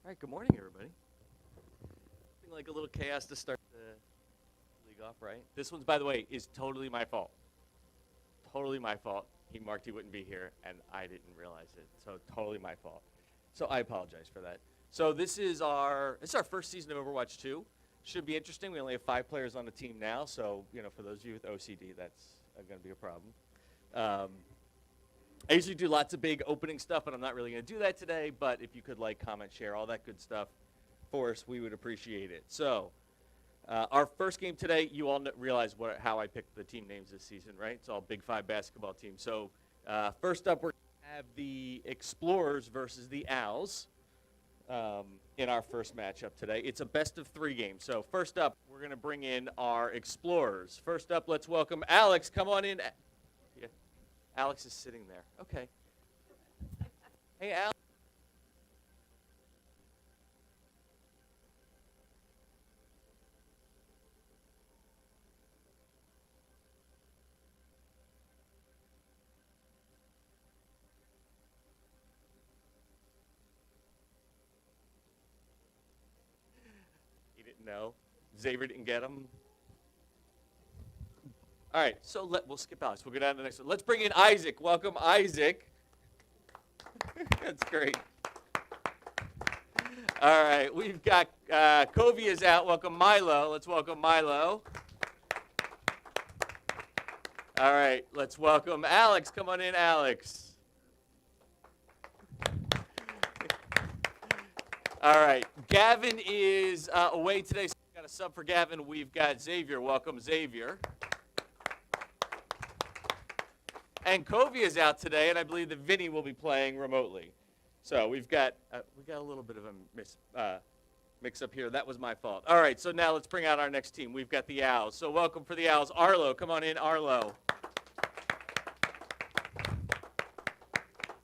All right, good morning, everybody. Something like a little chaos to start the league off, right? This one's, by the way, is totally my fault. Totally my fault. He marked he wouldn't be here, and I didn't realize it. So totally my fault. So I apologize for that. So this is our first season of Overwatch 2. Should be interesting. We only have 5 players on the team now, so for those of you with OCD, that's going to be a problem. I usually do lots of big opening stuff, but I'm not really going to do that today. But if you could like, comment, share, all that good stuff for us, we would appreciate it. So our first game today, you all realize how I picked the team names this season, right? It's all Big 5 basketball teams. So first up, we're going to have the Explorers versus the Owls in our first matchup today. It's a best-of-3 game. So first up, we're going to bring in our Explorers. First up, let's welcome Alex. Come on in. Yeah. Alex is sitting there. Okay. Hey, Alex. He didn't know. Xavier didn't get him. All right, so we'll skip Alex. We'll go down to the next one. Let's bring in Isaac. Welcome, Isaac. That's great. All right, we've got Covey is out. Welcome, Milo. Let's welcome Milo. All right, let's welcome Alex. Come on in, Alex. All right, Gavin is away today, so we've got a sub for Gavin. We've got Xavier. Welcome, Xavier. And Covey is out today, and I believe that Vinny will be playing remotely. So we've got a little bit of a mix-up here. That was my fault. All right, so now let's bring out our next team. We've got the Owls. So welcome for the Owls, Arlo. Come on in, Arlo.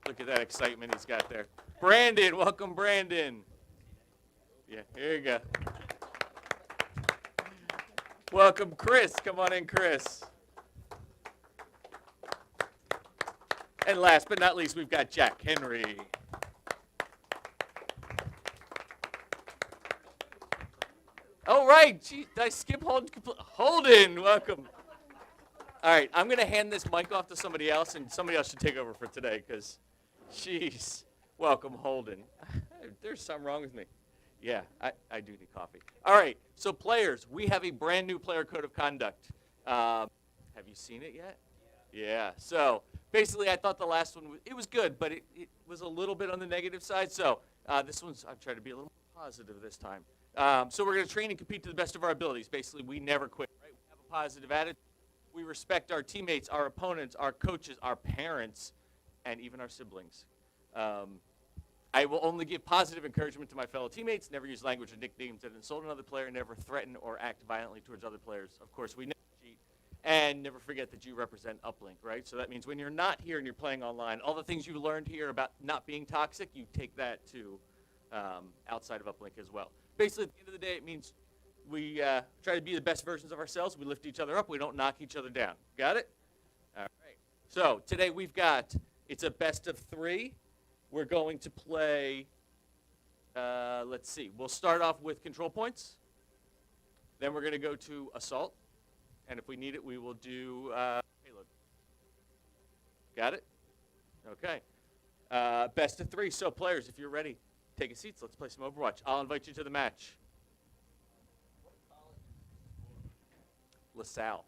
Look at that excitement he's got there. Brandon, welcome, Brandon. Yeah, here you go. Welcome, Chris. Come on in, Chris. And last but not least, we've got Jack Henry. All right. Gee, did I skip Holden? Holden, welcome. All right, I'm going to hand this mic off to somebody else, and somebody else should take over for today because, jeez, welcome, Holden. There's something wrong with me. Yeah, I do need coffee. All right, so players, we have a brand new player code of conduct. Have you seen it yet? Yeah, so basically I thought the last one, it was good, but it was a little bit on the negative side. So this one's, I've tried to be a little more positive this time. So we're going to train and compete to the best of our abilities. Basically, we never quit, right? We have a positive attitude. We respect our teammates, our opponents, our coaches, our parents, and even our siblings. I will only give positive encouragement to my fellow teammates, never use language or nicknames that insult another player, never threaten or act violently towards other players. Of course, we never cheat. And never forget that you represent Uplink, right? So that means when you're not here and you're playing online, all the things you learned here about not being toxic, you take that to outside of Uplink as well. Basically, at the end of the day, it means we try to be the best versions of ourselves. We lift each other up. We don't knock each other down. Got it? All right. So today we've got, it's a best of 3. We're going to play, let's see. We'll start off with control points. Then we're going to go to assault. And if we need it, we will do payload. Got it? Okay. Best of 3. So players, if you're ready, take a seat. Let's play some Overwatch. I'll invite you to the match. LaSalle.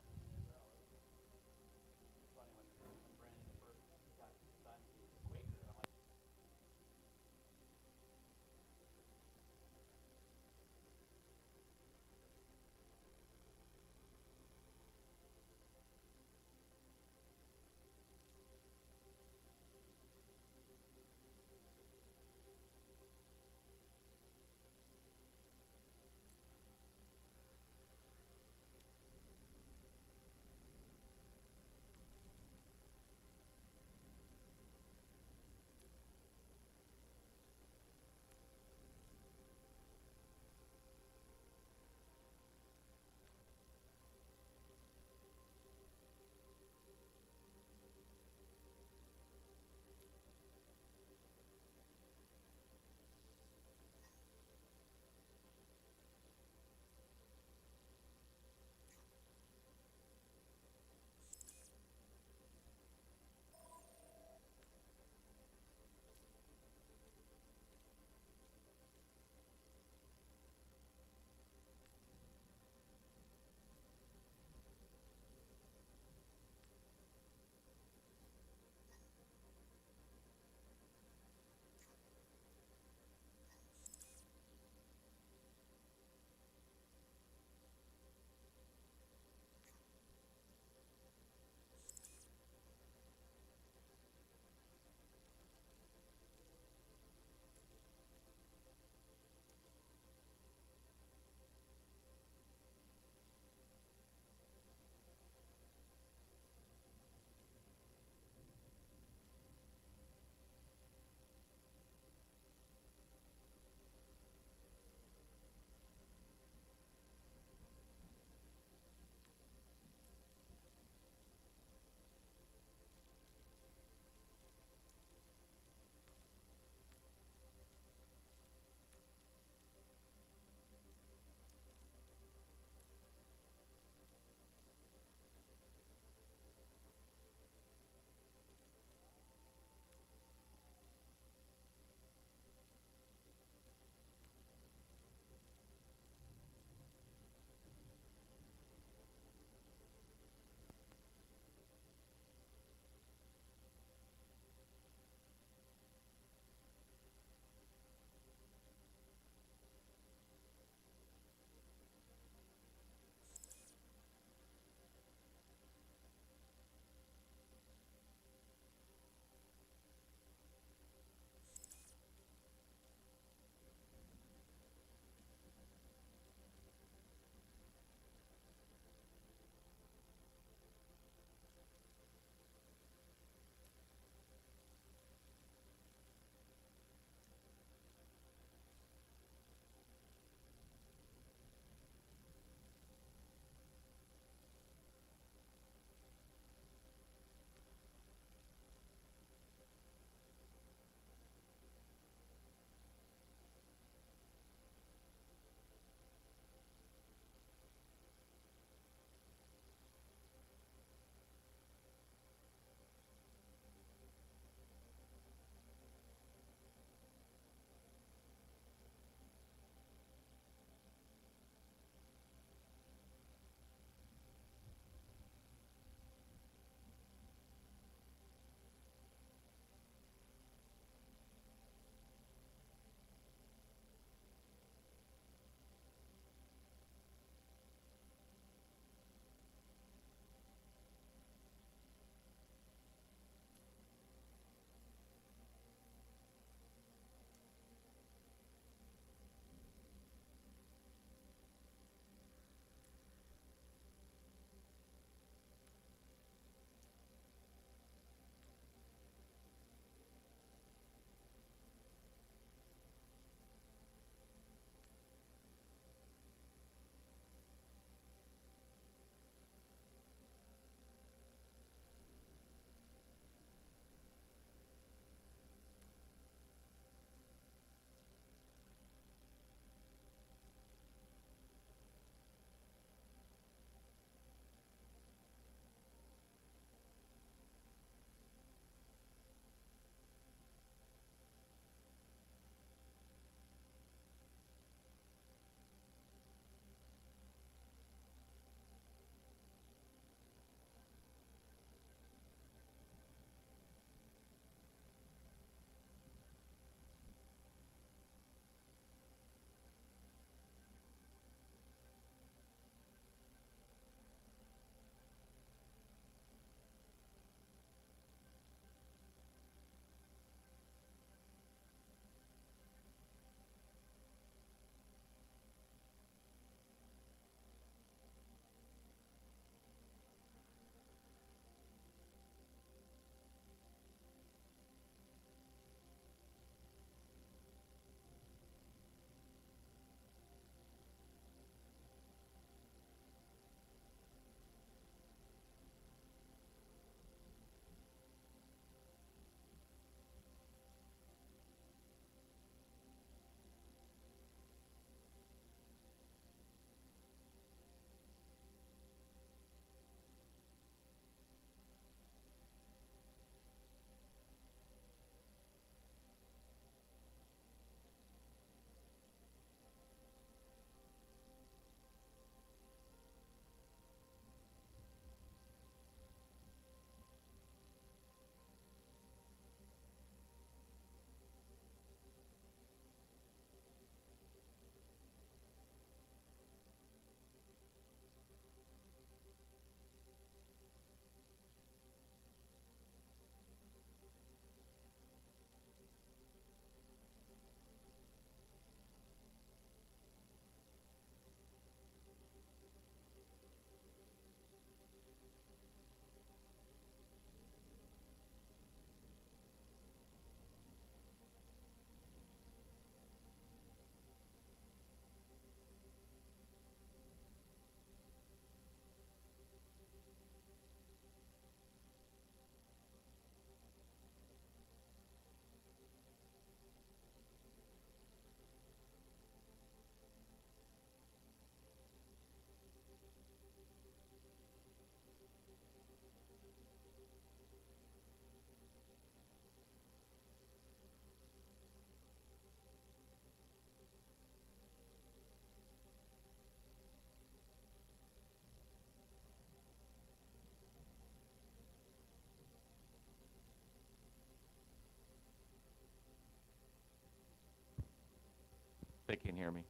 They can't hear me.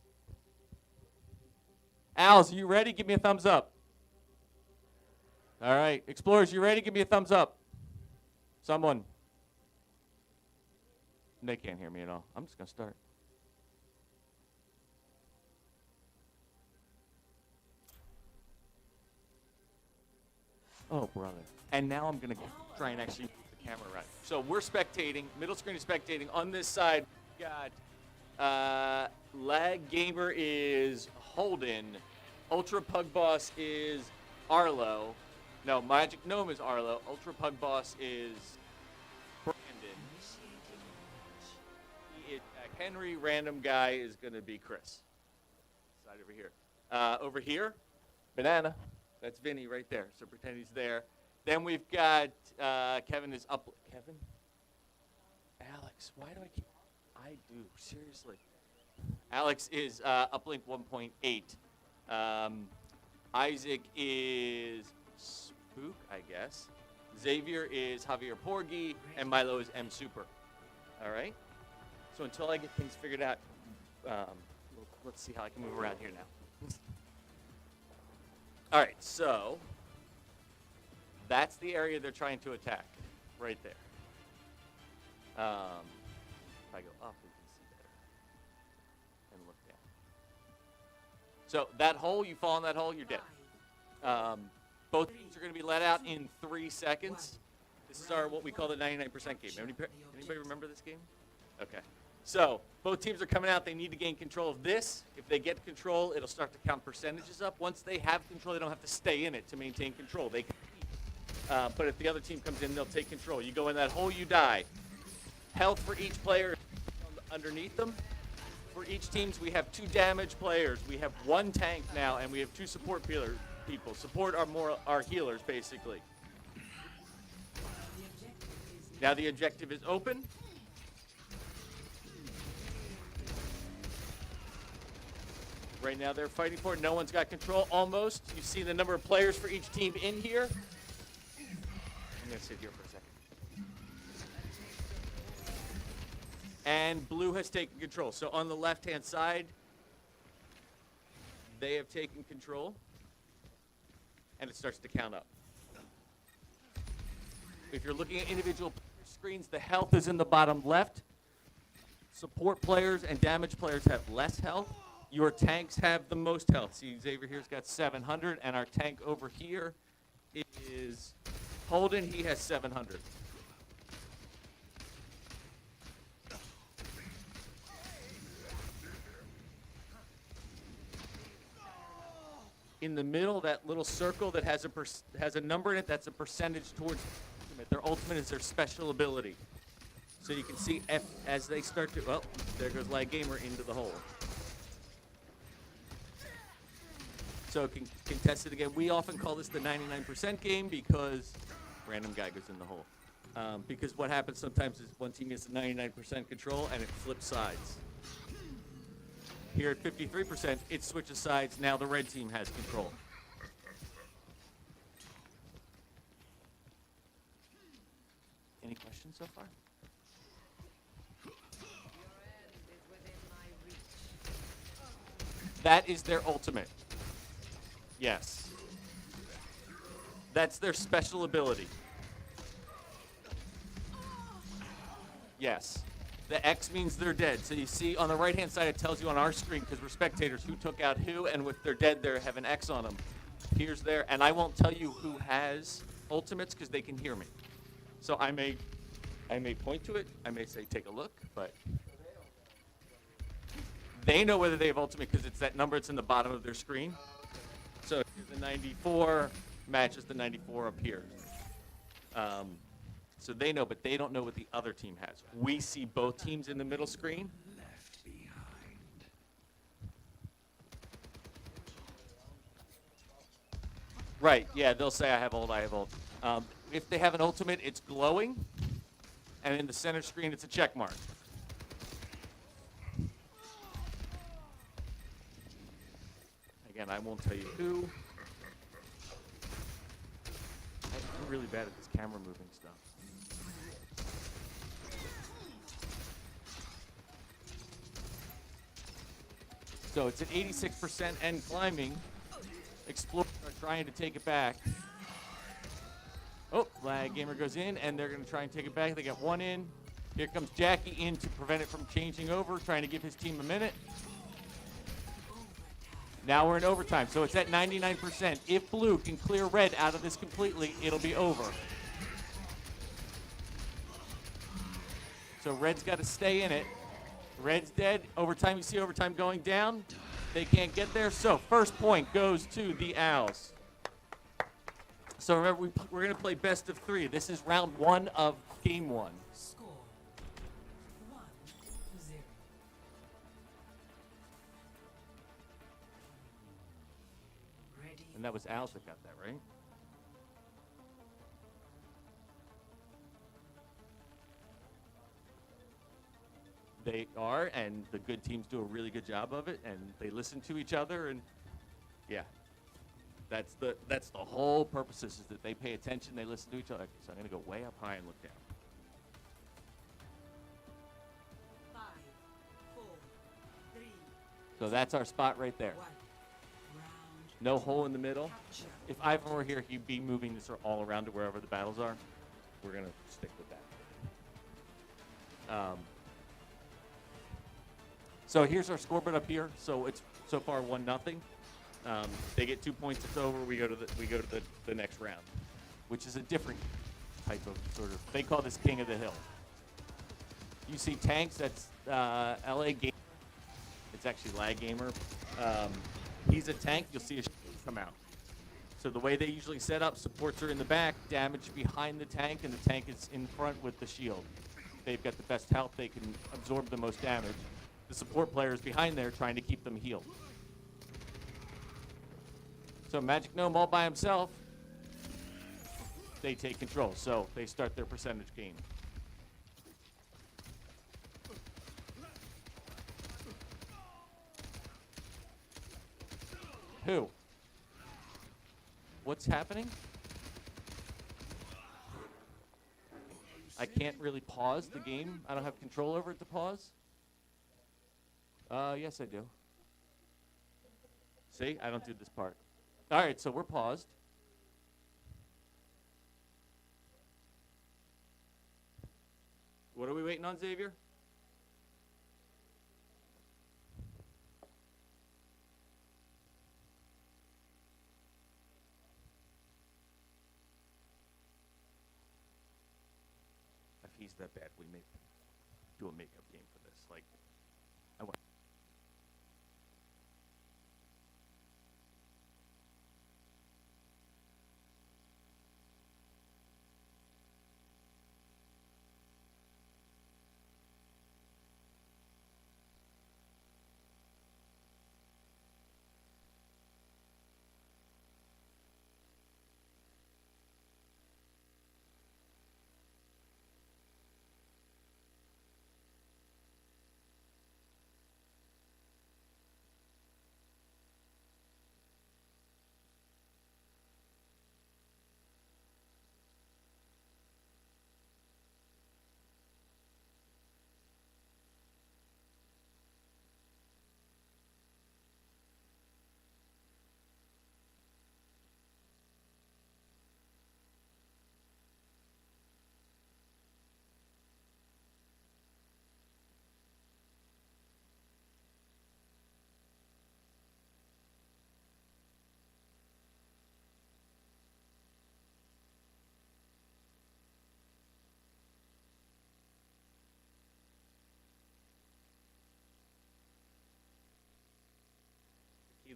Owls, you ready? Give me a thumbs up. All right. Explorers, you ready? Give me a thumbs up. Someone. They can't hear me at all. I'm just going to start. Oh, brother. And now I'm going to try and actually move the camera around. So we're spectating. Middle screen is spectating. On this side, we got Lag Gamer is Holden. Ultra Pug Boss is Arlo. No, Magic Gnome is Arlo. Ultra Pug Boss is Brandon. He is Jack Henry. Random guy is going to be Chris. Side over here. Over here, Banana. That's Vinny right there. So pretend he's there. Then we've got Kevin is up. Kevin? Alex, why do I keep... I do, seriously. Alex is Uplink 1.8. Isaac is Spook, I guess. Xavier is Javier Porgy. And Milo is M Super. All right? So until I get things figured out, let's see how I can move around here now. All right, so that's the area they're trying to attack, right there. If I go up, we can see better. And look down. So that hole, you fall in that hole, you're dead. Both teams are going to be let out in 3 seconds. This is our what we call the 99% game. Anybody remember this game? Okay. So both teams are coming out. They need to gain control of this. If they get control, it'll start to count percentages up. Once they have control, they don't have to stay in it to maintain control. They can keep. But if the other team comes in, they'll take control. You go in that hole, you die. Health for each player underneath them. For each team, we have 2 damage players. We have 1 tank now, and we have 2 support people. Support are more our healers, basically. Now the objective is open. Right now they're fighting for it. No one's got control, almost. You see the number of players for each team in here. I'm going to sit here for a second. And blue has taken control. So on the left-hand side, they have taken control. And it starts to count up. If you're looking at individual screens, the health is in the bottom left. Support players and damage players have less health. Your tanks have the most health. See, Xavier here's got 700, and our tank over here is Holden. He has 700. In the middle, that little circle that has a number in it, that's a percentage towards ultimate. Their ultimate is their special ability. So you can see as they start to, well, there goes Lag Gamer into the hole. So contest it again. We often call this the 99% game because random guy goes in the hole. Because what happens sometimes is one team gets 99% control and it flips sides. Here at 53%, it switches sides. Now the red team has control. Any questions so far? That is their ultimate. Yes. That's their special ability. Yes. The X means they're dead. So you see on the right-hand side, it tells you on our screen, because we're spectators, who took out who, and if they're dead, they have an X on them. Here's there, and I won't tell you who has ultimates because they can hear me. So I may point to it. I may say, take a look, but they know whether they have ultimate because it's that number that's in the bottom of their screen. So the 94 matches the 94 up here. So they know, but they don't know what the other team has. We see both teams in the middle screen. Left behind. Right, yeah, they'll say I have ult, I have ult. If they have an ultimate, it's glowing. And in the center screen, it's a check mark. Again, I won't tell you who. I'm really bad at this camera moving stuff. So it's at 86% and climbing. Explorers are trying to take it back. Oh, Lag Gamer goes in, and they're going to try and take it back. They got one in. Here comes Jackie in to prevent it from changing over, trying to give his team a minute. Now we're in overtime, so it's at 99%. If Blue can clear Red out of this completely, it'll be over. So Red's got to stay in it. Red's dead. Overtime, you see overtime going down. They can't get there, so first point goes to the Owls. So remember, we're going to play best of 3. This is round 1 of game 1. Score 1-0. Ready. And that was Owls that got that, right? They are, and the good teams do a really good job of it, and they listen to each other, and yeah. That's the whole purpose is that they pay attention, they listen to each other. So I'm going to go way up high and look down. 5, 4, 3. So that's our spot right there. 1. Round. No hole in the middle. Capture. If Ivan were here, he'd be moving this all around to wherever the battles are. We're going to stick with that. So here's our scoreboard up here. So it's so far 1-0. They get 2 points. It's over. We go to the next round, which is a different type of sort of. They call this King of the Hill. You see tanks. That's LA Gamer. It's actually Lag Gamer. He's a tank. You'll see a come out. So the way they usually set up, supports are in the back, damage behind the tank, and the tank is in front with the shield. They've got the best health. They can absorb the most damage. The support players behind there trying to keep them healed. So Magic Gnome all by himself, they take control. So they start their percentage game. Who? What's happening? I can't really pause the game. I don't have control over it to pause. Yes, I do. See, I don't do this part. All right, so we're paused. What are we waiting on, Xavier? If he's that bad, we may do a makeup game for this. Like, I want.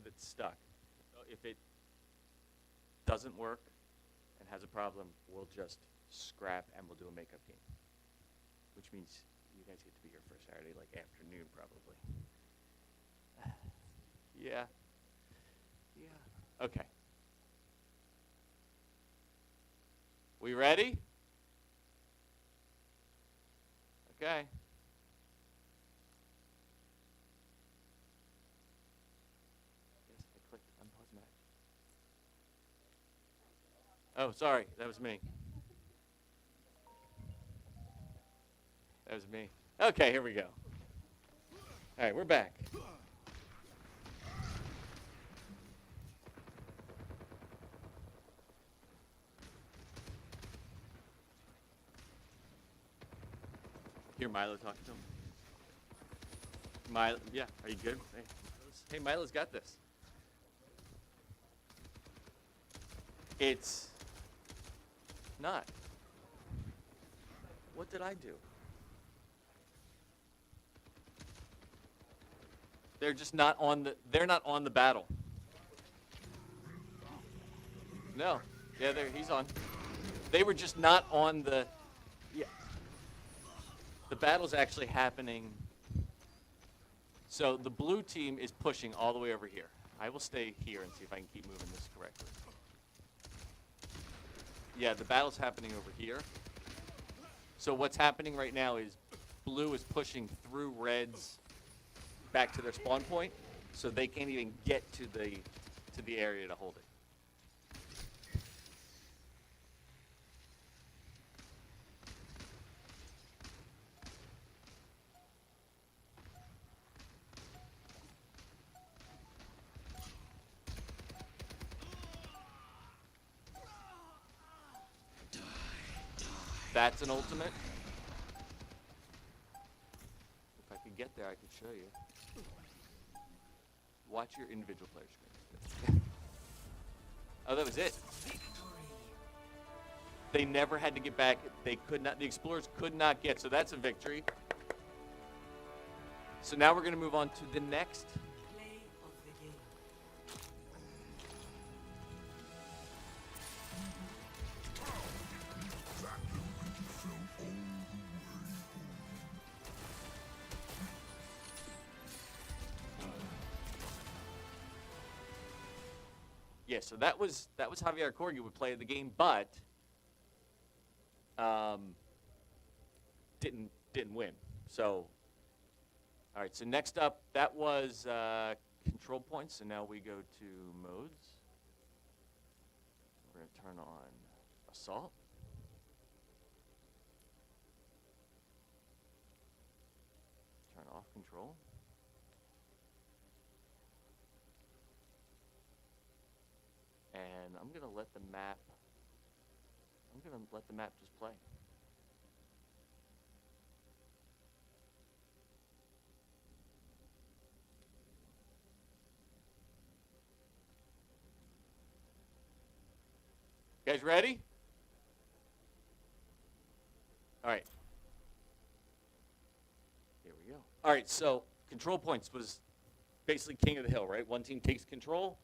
That's stuck. So if it doesn't work and has a problem, we'll just scrap and we'll do a makeup game. Which means you guys get to be here for Saturday, like afternoon, probably. Yeah. Yeah. Okay. We ready? Okay. Oh, sorry. That was me. That was me. Okay, here we go. All right, we're back. hear Milo talking to him. Milo, yeah, are you good? Hey, Milo's got this. It's not. What did I do? They're just not on the. They're not on the battle. No. Yeah, he's on. They were just not on the. Yeah. The battle's actually happening. So the blue team is pushing all the way over here. I will stay here and see if I can keep moving this correctly. Yeah, the battle's happening over here. So what's happening right now is blue is pushing through red's back to their spawn point, so they can't even get to the area to hold it. That's an ultimate. If I could get there, I could show you. Watch your individual player screen. Oh, that was it. They never had to get back. They could not. The explorers could not get. So that's a victory. So now we're going to move on to the next. Play of the game. Yeah, so that was Javier Corgi would play the game, but didn't win. So, all right. So next up, that was control points. So now we go to modes. We're gonna turn on assault. Turn off control. And I'm gonna let the map just play. You guys ready? All right. Here we go. All right, so control points was basically king of the hill, right? One team takes control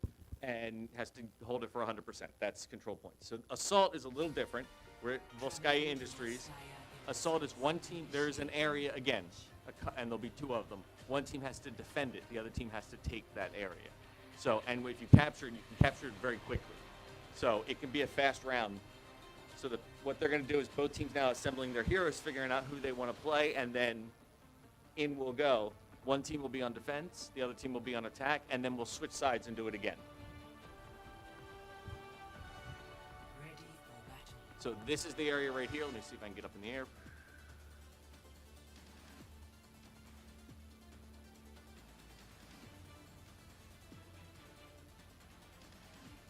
and has to hold it for 100%. That's control points. So assault is a little different. We're at Volskaya Industries. Assault is one team. There's an area, again, and there'll be two of them. One team has to defend it. The other team has to take that area. So, and if you capture it, you can capture it very quickly. So it can be a fast round. So what they're going to do is both teams now assembling their heroes, figuring out who they want to play, and then in we'll go. One team will be on defense, the other team will be on attack, and then we'll switch sides and do it again. Ready for battle. So this is the area right here. Let me see if I can get up in the air.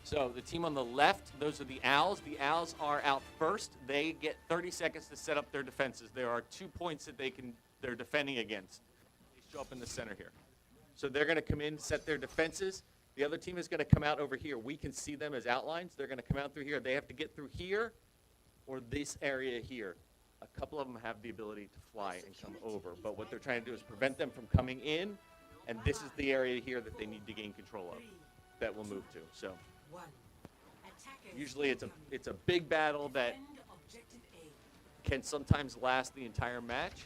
So the team on the left, those are the Owls. The Owls are out first. They get 30 seconds to set up their defenses. There are 2 points that they're defending against. They show up in the center here. So they're going to come in, set their defenses. The other team is going to come out over here. We can see them as outlines. They're going to come out through here. They have to get through here or this area here. A couple of them have the ability to fly and come over. But what they're trying to do is prevent them from coming in. And this is the area here that they need to gain control of that we'll move to. So. One. Attackers Usually it's a big battle that defend objective A. can sometimes last the entire match.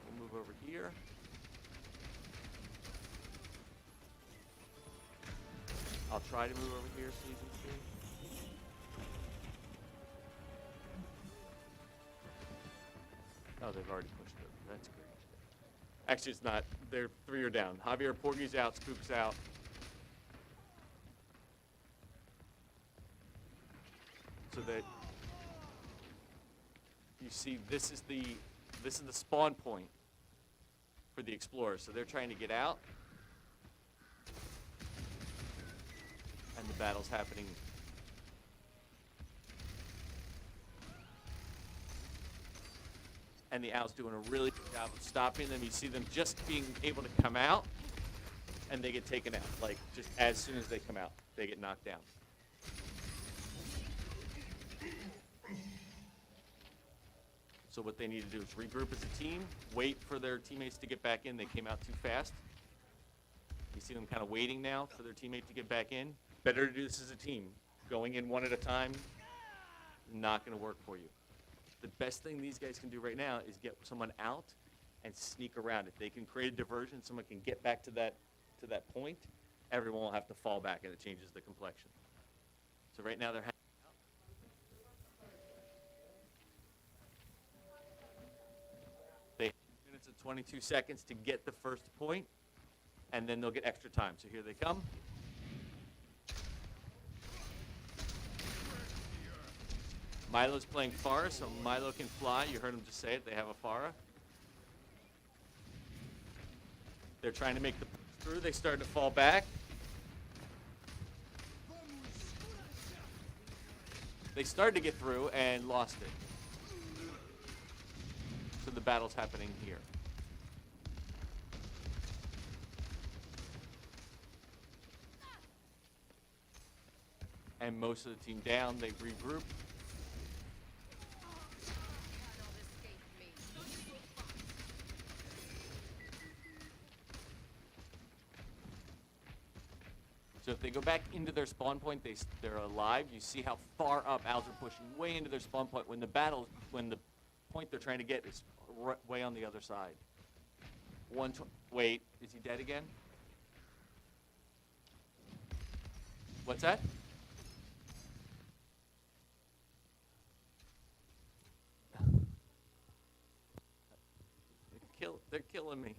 We'll move over here. I'll try to move over here so you can see. Oh, they've already pushed over. That's great. Actually, it's not. They're 3 are down. Javier Porgy's out. Spook's out. So that you see, this is the spawn point for the explorers. So they're trying to get out, and the battle's happening. and the Owls doing a really good job of stopping them. You see them just being able to come out, and they get taken out. Like, just as soon as they come out, they get knocked down. So what they need to do is regroup as a team, wait for their teammates to get back in. They came out too fast. You see them kind of waiting now for their teammate to get back in. Better to do this as a team. Going in one at a time, not going to work for you. The best thing these guys can do right now is get someone out and sneak around. If they can create a diversion, someone can get back to that point, everyone will have to fall back, and it changes the complexion. So right now they're hanging out. They have 2 minutes and 22 seconds to get the first point, and then they'll get extra time. So here they come. Milo's playing Pharah, so Milo can fly. You heard him just say it. They have a Pharah. They're trying to make the push through. They start to fall back. They started to get through and lost it. So the battle's happening here. And most of the team down. They regroup. So if they go back into their spawn point, they're alive. You see how far up Owls are pushing way into their spawn point when the point they're trying to get is way on the other side. Wait, is he dead again? What's that? They're killing me.